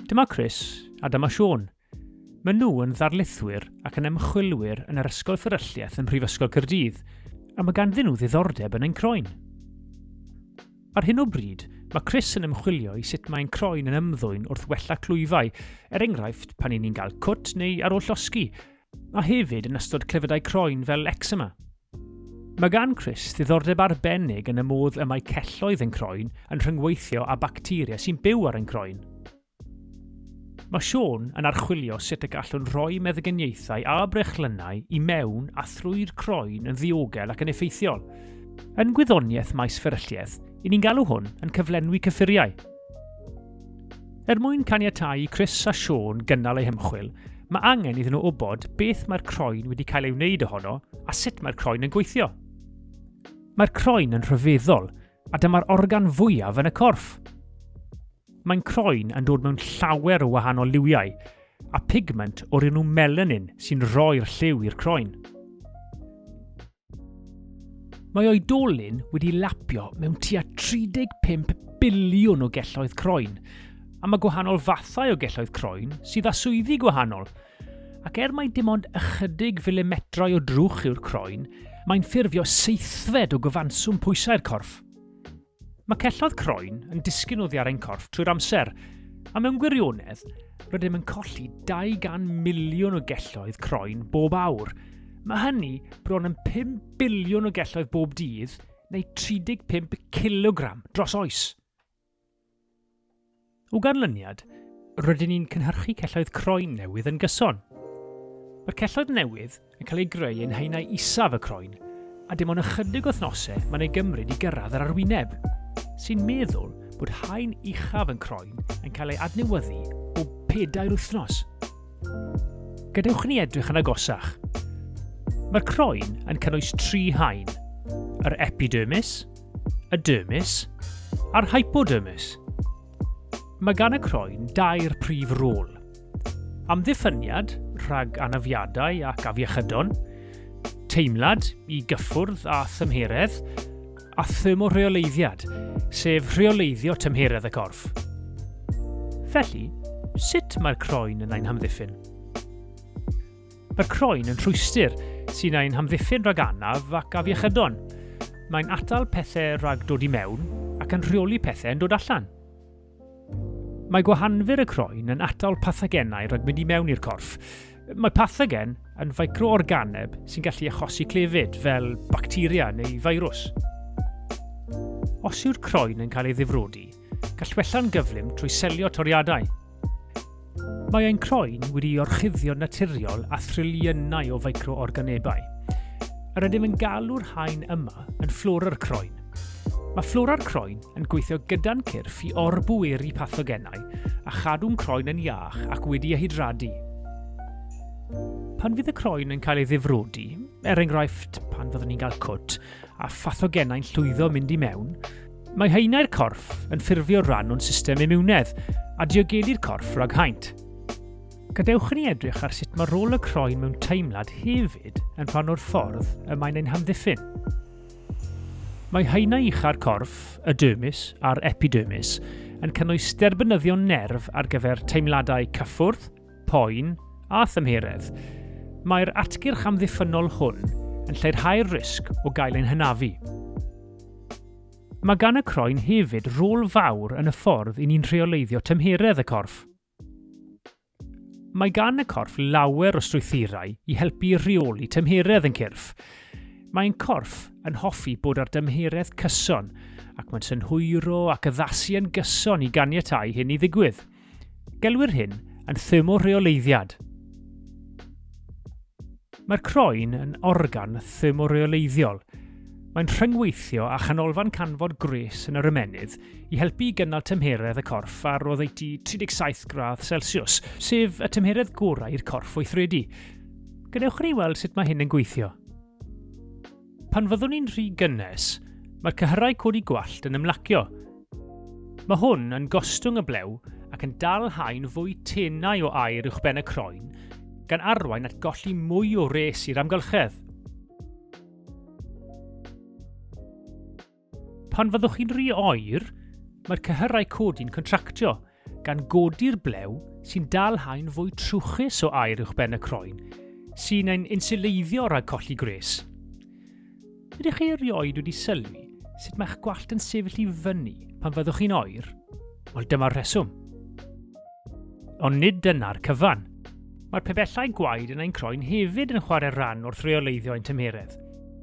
Dyma Chris a dyma Siôn. Maen nhw yn ddarlithwyr ac yn ymchwilwyr yn yr Ysgol Fferylliaeth yn Prifysgol Caerdydd, a mae ganddyn nhw ddiddordeb yn ein croen. Ar hyn o bryd, mae Chris yn ymchwilio i sut mae'n croen yn ymddwyn wrth wella clwyfau, enghraifft pan ni'n cael cwt neu ar ôl llosgi, a hefyd yn ystod clefydau croen fel eczema. Mae gan Chris ddiddordeb arbennig yn y modd y mae celloedd yn croen yn rhyngweithio â bacteria sy'n byw ar ein croen. Mae Siôn yn archwilio sut y gallwn rhoi meddyginiaethau a brechlynau i mewn a thrwy'r croen yn ddiogel ac yn effeithiol. Yn Gwyddoniaeth Maes Fferylliaeth, i ni'n galw hwn yn cyflenwi cyffuriau. Mwyn caniatáu Chris a Siôn gynnal eu hymchwil, mae angen iddyn nhw wybod beth mae'r croen wedi cael ei wneud ohono a sut mae'r croen yn gweithio. Mae'r croen yn rhyfeddol a dyma'r organ fwyaf yn y corff. Mae'n croen yn dod mewn llawer o wahanol liwiau a pigment o'r enw melanin sy'n rhoi'r lliw i'r croen. Mae oedolyn wedi lapio mewn tua 35 biliwn o gelloedd croen, a mae gwahanol fathau o gelloedd croen sydd â swyddi gwahanol, ac mai dim ond ychydig filimetrau o drwch yw'r croen, mae'n ffurfio seithfed o gyfanswm pwysau'r corff. Mae celloedd croen yn disgyn oddi ar ein corff trwy'r amser, a mewn gwirionedd, rydym yn colli 200 miliwn o gelloedd croen bob awr. Mae hynny bron yn 5 biliwn o gelloedd bob dydd, neu 35 kilogram dros oes. O ganlyniad, rydyn ni'n cynhyrchu celloedd croen newydd yn gyson. Mae'r celloedd newydd yn cael ei greu yn haenau isaf y croen, a dim ond ychydig wythnosau mae'n ei gymryd i gyrraedd yr arwyneb, sy'n meddwl bod haen uchaf yn croen yn cael ei adnewyddu o 4 wythnos. Gadewch ni edrych yn agosach. Mae'r croen yn cynnwys 3 haen, yr epidermis, y dermis a'r hypodermis. Mae gan y croen 2 prif rôl. Amddiffyniad rhag anafiadau ac afiechydon, teimlad i gyffwrdd a tymheredd, a thermoreoleiddiad, sef rheoleiddio tymheredd y corff. Felly, sut mae'r croen yn ein hamddiffyn? Mae'r croen yn rhwystyr sy'n ein hamddiffyn rhag anaf ac afiechydon. Mae'n atal pethau rhag dod i mewn ac yn rheoli pethau yn dod allan. Mae gwahanfur y croen yn atal pathogenau rhag mynd i mewn i'r corff. Mae pathogen yn ficroorganeb sy'n gallu achosi clefyd fel bacteria neu feirws. Os yw'r croen yn cael ei ddifrodi, gall wella'n gyflym trwy selio toriadau. Mae ein croen wedi orchuddio naturiol a thriliynau o ficroorganebau. Rydym yn galw'r haen yma yn fflora'r croen. Mae fflora'r croen yn gweithio gyda'n cyrff i orbwyru pathogenau a chadw'n croen yn iach ac wedi ei hydradu. Pan fydd y croen yn cael ei ddifrodi, enghraifft pan fyddwn ni'n cael cwt a pathogenau'n llwyddo mynd i mewn, mae haenau'r corff yn ffurfio ran o'n system immunedd a diogelu'r corff rhag haint. Gadewch ni edrych ar sut mae rôl y croen mewn teimlad hefyd yn rhan o'r ffordd y mae'n ein hamddiffyn. Mae haenau ucha'r corff, y dermis a'r epidermis, yn cynnwys derbynyddion nerf ar gyfer teimladau cyffwrdd, poen a tymheredd. Mae'r atgyrch amddiffynol hwn yn lleirhau'r risg o gael ein hynafu. Mae gan y croen hefyd rôl fawr yn y ffordd i ni'n rheoleiddio tymheredd y corff. Mae gan y corff lawer o strwythurau i helpu rheoli tymheredd yn cyrff. Mae'n corff yn hoffi bod ar dymheredd cyson ac mae'n synhwyro ac addasu yn gyson i ganiatáu hyn i ddigwydd. Gelwir hyn yn thermoreoleiddiad. Mae'r croen yn organ thermoreoleiddiol. Mae'n rhyngweithio â chanolfan canfod gres yn yr ymennydd i helpu gynnal tymheredd y corff ar oddeutu 37 gradd Celsius, sef y tymheredd gorau i'r corff weithredu. Gadewch ni weld sut mae hyn yn gweithio. Pan fyddwn ni'n rhy gynnes, mae'r cyhyrau codi gwallt yn ymlacio. Mae hwn yn gostwng y blew ac yn dal haen fwy tenau o aer uwchben y croen, gan arwain at golli mwy o res i'r amgylchedd. Pan fyddwch chi'n rhy oer, mae'r cyhyrau codi'n contractio, gan godi'r blew sy'n dal haen fwy trwchus o aer uwchben y croen, sy'n ein insuleiddio rhag colli gres. Ydych chi erioed wedi sylwi sut mae'ch gwallt yn sefyll i fyny pan fyddwch chi'n oer? Wel, dyma'r rheswm. Ond nid dyna'r cyfan. Mae'r pebellau gwaed yn ein croen hefyd yn chwarae rhan wrth reoleiddio ein tymheredd.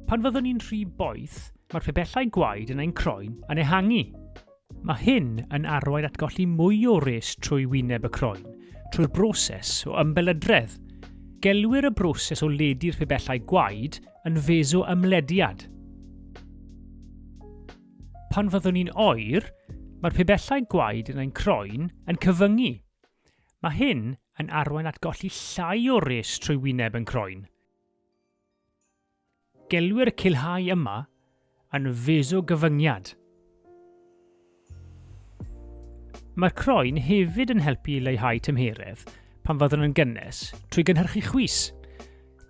Pan fyddwn ni'n rhy boeth, mae'r pebellau gwaed yn ein croen yn ehangu. Mae hyn yn arwain at golli mwy o res trwy wyneb y croen, trwy'r broses o ymbeledredd. Gelwir y broses o ledu'r pebellau gwaed yn fecanwaith. Pan fyddwn ni'n oer, mae'r pebellau gwaed yn ein croen yn cyfyngu. Mae hyn yn arwain at golli llai o res trwy wyneb yn croen. Gelwir y culhau yma yn fecanwaith. Mae'r croen hefyd yn helpu i leihau tymheredd pan fyddwn yn gynnes trwy gynhyrchu chwys.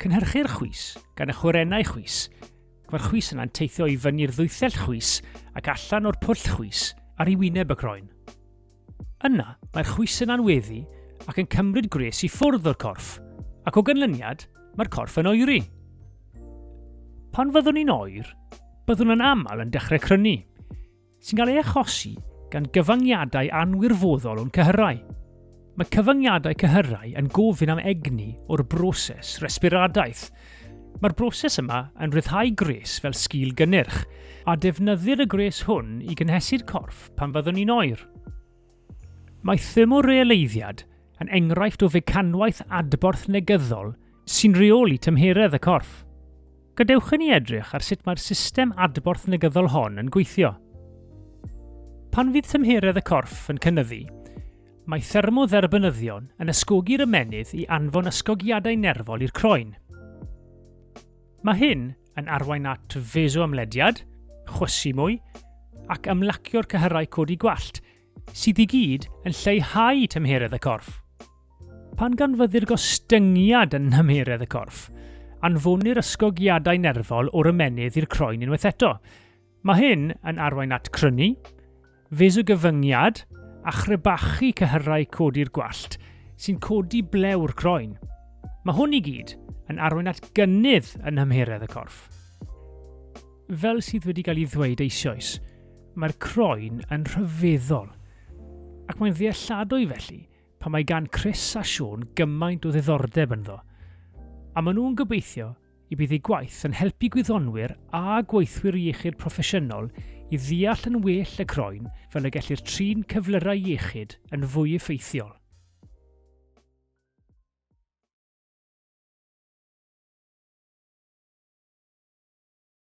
Cynhyrchu'r chwys gan y chwarennau chwys. Mae'r chwys yna'n teithio i fyny'r ddwythell chwys ac allan o'r pwll chwys ar ei wyneb y croen. Yna, mae'r chwys yn anweddu ac yn cymryd gres i ffwrdd o'r corff, ac o ganlyniad, mae'r corff yn oeri. Pan fyddwn ni'n oer, byddwn yn aml yn dechrau crynu, sy'n cael ei achosi gan gyfyngiadau anwirfoddol o'n cyhyrau. Mae cyfyngiadau cyhyrau yn gofyn am egni o'r broses resbiradaeth. Mae'r broses yma yn rhyddhau gres fel sgil gynnyrch, a defnyddir y gres hwn i gynhesu'r corff pan fyddwn ni'n oer. Mae thermoreoliad yn enghraifft o fecanwaith adborth negyddol sy'n rheoli tymheredd y corff. Gadewch i ni edrych ar sut mae'r system adborth negyddol hon yn gweithio. Pan fydd tymheredd y corff yn cynyddu, mae thermodderbynyddion yn ysgogi'r ymenydd i anfon ysgogiadau nerfol i'r croen. Mae hyn yn arwain at fecanwaith, chwysu mwy, ac ymlacio'r cyhyrau codi gwallt, sydd i gyd yn lleihau tymheredd y corff. Pan ganfyddir gostyngiad yn tymheredd y corff, anfonir ysgogiadau nerfol o'r ymenydd i'r croen unwaith eto. Mae hyn yn arwain at crynu, fecanwaith a chrybachu cyhyrau codi'r gwallt sy'n codi blew'r croen. Mae hwn i gyd yn arwain at gynnydd yn tymheredd y corff. Fel sydd wedi cael ei ddweud eisoes, mae'r croen yn rhyfeddol, ac mae'n ddealladwy felly pan mae gan Chris a Siôn gymaint o ddiddordeb ynddo. A maen nhw'n gobeithio i bydd eu gwaith yn helpu gwyddonwyr a gweithwyr iechyd proffesiynol i ddeall yn well y croen fel y gellir trin cyflyrau iechyd yn fwy effeithiol.